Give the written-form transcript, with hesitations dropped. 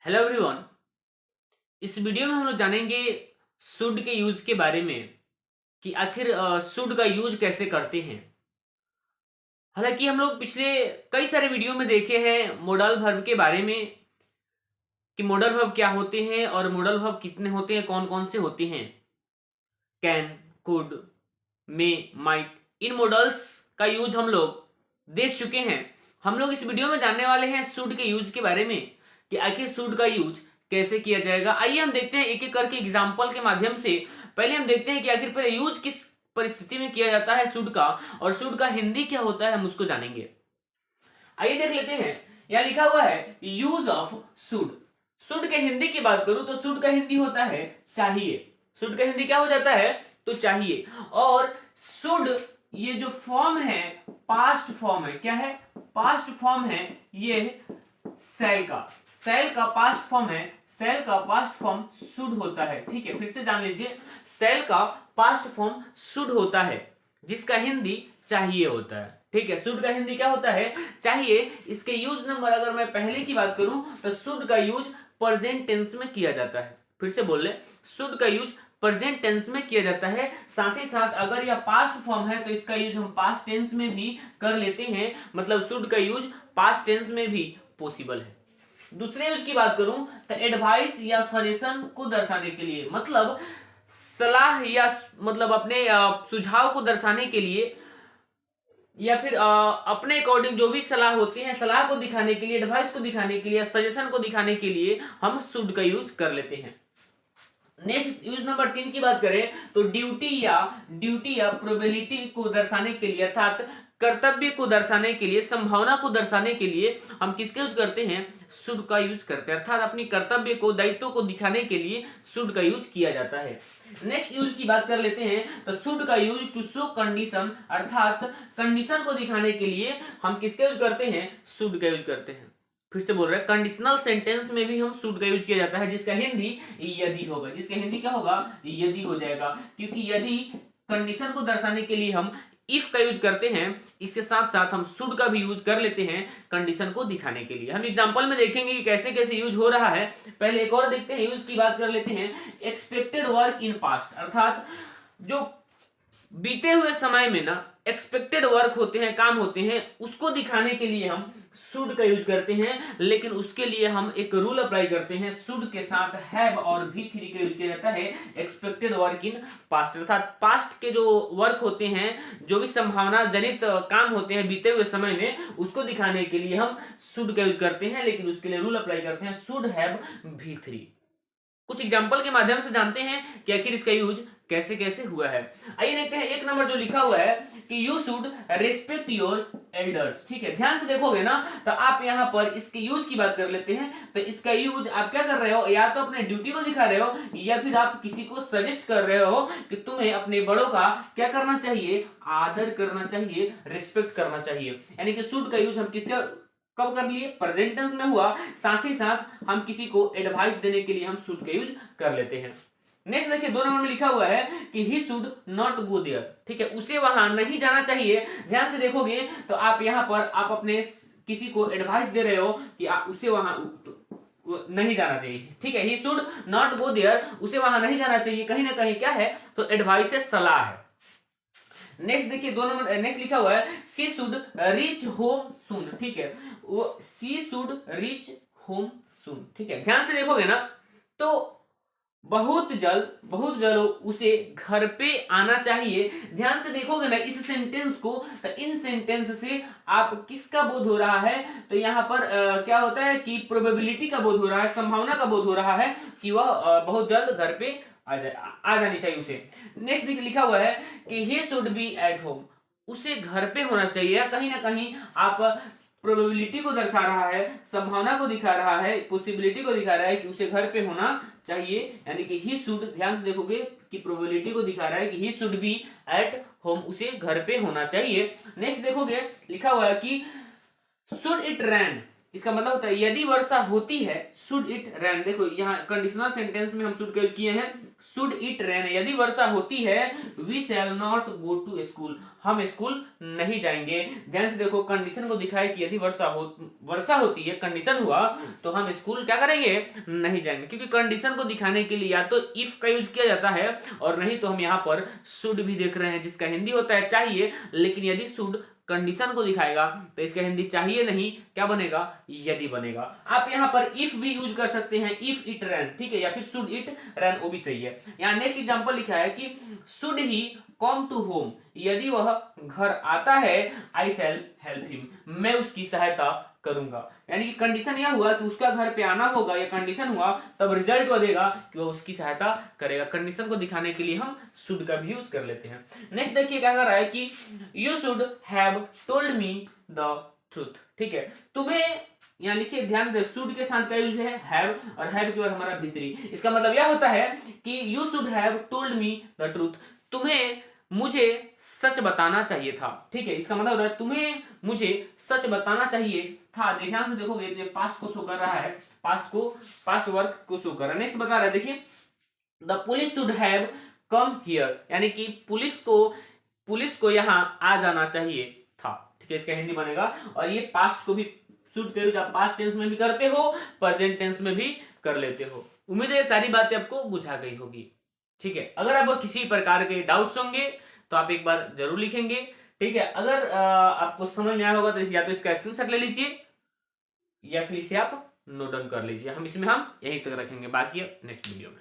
Hello everyone. इस video में हम लोग जानेंगे शुड के यूज के बारे में कि आखिर शुड का यूज कैसे करते हैं। हालांकि हम लोग पिछले कई सारे वीडियो में देखे हैं मोडल वर्ब के बारे में कि मोडल वर्ब क्या होते हैं और मोडल वर्ब कितने होते हैं, कौन कौन से होते हैं। Can, could, may, might, in models का यूज हम लोग देख चुके हैं। हम लोग इस वीडियो में जानने वाले हैं शुड के यूज के बारे में कि आखिर शुड का यूज कैसे किया जाएगा। आइए हम देखते हैं एक एक करके एग्जांपल के माध्यम से। पहले हम देखते हैं कि आखिर पहले यूज किस परिस्थिति में किया जाता है शुड का, और शुड का हिंदी क्या होता है हम उसको जानेंगे। आइए देख लेते हैं। यहां लिखा हुआ है यूज ऑफ शुड। शुड के हिंदी की बात करूं तो शुड का हिंदी होता है चाहिए। शुड का हिंदी क्या हो जाता है तो चाहिए। और शुड ये जो फॉर्म है पास्ट फॉर्म है, क्या है पास्ट फॉर्म है ये सेल का पास्ट फॉर्म है। सेल का पास्ट फॉर्म शुड होता है। ठीक है, फिर से जान लीजिए, सेल का पास्ट फॉर्म शुड होता है जिसका हिंदी चाहिए होता है। ठीक है, शुड का हिंदी क्या होता है चाहिए। इसके यूज नंबर अगर मैं पहले की बात करूं तो शुड का यूज प्रेजेंट टेंस में किया जाता है। फिर से बोल ले, शुड का यूज प्रेजेंट टेंस में किया जाता है। साथ ही साथ अगर यह पास्ट फॉर्म है तो इसका यूज हम पास्ट टेंस में भी कर लेते हैं। मतलब शुड का यूज पास्ट टेंस में भी पॉसिबल है। दूसरे यूज की बात करूं तो एडवाइस या सजेशन को दर्शाने के लिए, मतलब सलाह या मतलब अपने सुझाव को दर्शाने के लिए, या फिर अपने अकॉर्डिंग जो भी सलाह होती है, सलाह को दिखाने के लिए, एडवाइस को दिखाने के लिए, सजेशन को दिखाने के लिए हम शुड का यूज कर लेते हैं। नेक्स्ट यूज नंबर 3 की बात करें तो ड्यूटी या प्रोबेबिलिटी को दर्शाने के लिए, अर्थात कर्तव्य को दर्शाने के लिए, संभावना को दर्शाने के लिए हम किसका यूज करते हैं शुड का यूज करते हैं। अर्थात अपनी कर्तव्य को, दायित्व को दिखाने के लिए शुड का यूज किया जाता है। नेक्स्ट यूज की बात कर लेते हैं तो शुड का यूज टू शो कंडीशन, अर्थात कंडीशन को दिखाने के लिए हम किसका यूज करते हैं शुड का यूज करते हैं। फिर से बोल रहे हैं, कंडीशनल सेंटेंस में भी हम शुड का यूज किया जाता है जिसका हिंदी यदि होगा। जिसका हिंदी क्या होगा यदि हो जाएगा, क्योंकि यदि कंडीशन को दर्शाने के लिए हम इफ का यूज करते हैं, इसके साथ साथ हम शुड का भी यूज कर लेते हैं कंडीशन को दिखाने के लिए। हम एग्जांपल में देखेंगे कि कैसे कैसे यूज हो रहा है। पहले एक और देखते हैं, यूज की बात कर लेते हैं। एक्सपेक्टेड वर्क इन पास्ट, अर्थात जो बीते हुए समय में ना एक्सपेक्टेड वर्क होते हैं, काम होते हैं, उसको दिखाने के लिए हम शुड का यूज करते हैं। लेकिन उसके लिए हम एक रूल अप्लाई करते हैं, शुड के साथ हैव और भी थ्री का यूज किया जाता है एक्सपेक्टेड वर्क इन पास्ट, अर्थात पास्ट के जो वर्क होते हैं, जो भी संभावना जनित काम होते हैं बीते हुए समय में, उसको दिखाने के लिए हम शुड का यूज करते हैं। लेकिन उसके लिए रूल अप्लाई करते हैं शुड हैव भी थ्री। कुछ एग्जांपल के माध्यम से जानते हैं कि आखिर इसका यूज कैसे कैसे हुआ है। आइए देखते हैं एक नंबर जो लिखा हुआ है कि you should respect your elders. ठीक है, ध्यान से देखोगे ना तो आप यहां पर इसके यूज की बात कर लेते हैं। तो इसका यूज आप क्या कर रहे हो, या तो अपने ड्यूटी को दिखा रहे हो, या फिर आप किसी को सजेस्ट कर रहे हो कि तुम्हें अपने बड़ों का क्या करना चाहिए, आदर करना चाहिए, रिस्पेक्ट करना चाहिए। यानी कि शुड का यूज हम किसका कब कर लिए, प्रेजेंट टेंस में हुआ। साथ ही साथ हम किसी को एडवाइस देने के लिए हम शुड का यूज कर लेते हैं। नेक्स्ट देखिए 2 नंबर में लिखा हुआ है कि he should not go there. ठीक है, उसे वहां नहीं जाना चाहिए। ध्यान से देखोगे तो आप यहां पर आप अपने किसी को एडवाइस दे रहे हो कि उसे वहां नहीं जाना चाहिए। ठीक है, he should not go there, उसे वहां नहीं जाना चाहिए। कहीं ना कहीं क्या है तो एडवाइस है, सलाह है। नेक्स्ट देखिए 2 नंबर नेक्स्ट लिखा हुआ है she should reach home soon. ठीक है, वो she should reach home soon. ठीक है, ध्यान से देखोगे ना तो बहुत जल्द उसे घर पे आना चाहिए। ध्यान से देखोगे ना इस सेंटेंस को, तो इन सेंटेंस से आप किसका बोध हो रहा है, तो यहाँ पर क्या होता है कि प्रोबेबिलिटी का बोध हो रहा है, संभावना का बोध हो रहा है कि वह बहुत जल्द घर पे आ जानी चाहिए उसे। नेक्स्ट लिखा हुआ है कि he should be at home, उसे घर पे होना चाहिए। कहीं ना कहीं आप प्रोबेबिलिटी को दर्शा रहा है, संभावना को दिखा रहा है, पॉसिबिलिटी को दिखा रहा है कि उसे घर पे होना चाहिए। यानी कि ही शुड, ध्यान से देखोगे कि प्रोबेबिलिटी को दिखा रहा है कि he should be at home, उसे घर पे होना चाहिए। नेक्स्ट देखोगे लिखा हुआ है कि शुड इट रैन, इसका मतलब होता है यदि वर्षा होती है, शुड इट रेन। देखो यहाँ कंडीशनल सेंटेंस में हम शुड का यूज किए हैं, शुड इट रेन, यदि वर्षा होती है, we shall not go to school, हम स्कूल नहीं जाएंगे। ध्यान से देखो, कंडीशन को दिखाए कि यदि वर्षा होती है, कंडीशन हुआ, तो हम स्कूल क्या करेंगे, नहीं जाएंगे, क्योंकि कंडीशन को दिखाने के लिए या तो इफ का यूज किया जाता है, और नहीं तो हम यहाँ पर शुड भी देख रहे हैं, जिसका हिंदी होता है चाहिए, लेकिन यदि शुड कंडीशन को दिखाएगा तो इसका हिंदी चाहिए नहीं, क्या बनेगा, यदि बनेगा। आप यहाँ पर इफ भी यूज कर सकते हैं, इफ इट रैन, ठीक है, या फिर शुड इट रैन, वो भी सही है। यहाँ नेक्स्ट एग्जांपल लिखा है कि should he come to home, यदि वह घर आता है, आई शैल हेल्प हिम, मैं उसकी सहायता करूंगा। यानी कि कंडीशन यह हुआ कि उसका घर पे आना होगा, या कंडीशन हुआ तब रिजल्ट बनेगा कि वह उसकी सहायता करेगा। कंडीशन को दिखाने के लिए हम शुड का भी यूज कर लेते हैं। नेक्स्ट देखिए क्या कर रहा है कि you should have told me the truth, ठीक है, तुम्हें, यहाँ लिखिए, ध्यान दे, शुड के साथ का यूज है हैव, और हैव के बाद हमारा भीतरी। इसका मतलब यह होता है कि you should have told me the truth, तुम्हें मुझे सच बताना चाहिए था, ठीक है, इसका मतलब होता है तुम्हें मुझे सच बताना चाहिए था। ध्यान से देखोगे तो पास्ट को शो कर रहा है, पास्ट वर्क को शो कर रहा है। नेक्स्ट बता रहा है, देखिए, the police should have come here, यानी कि पुलिस को यहाँ आ जाना चाहिए था, ठीक है, इसका हिंदी बनेगा। और ये पास्ट को भी शुड के यूज आप पास्ट टेंस में भी करते हो, प्रेजेंट टेंस में भी कर लेते हो। उम्मीद है ये सारी बातें आपको बुझा गई होगी, ठीक है। अगर आपको किसी प्रकार के डाउट्स होंगे तो आप एक बार जरूर लिखेंगे, ठीक है। अगर आपको समझ में आया होगा तो या तो इसका स्क्रीनशॉट ले लीजिए, या फिर इसे आप नोट डाउन कर लीजिए। हम इसमें यहीं तक रखेंगे, बाकी नेक्स्ट वीडियो में।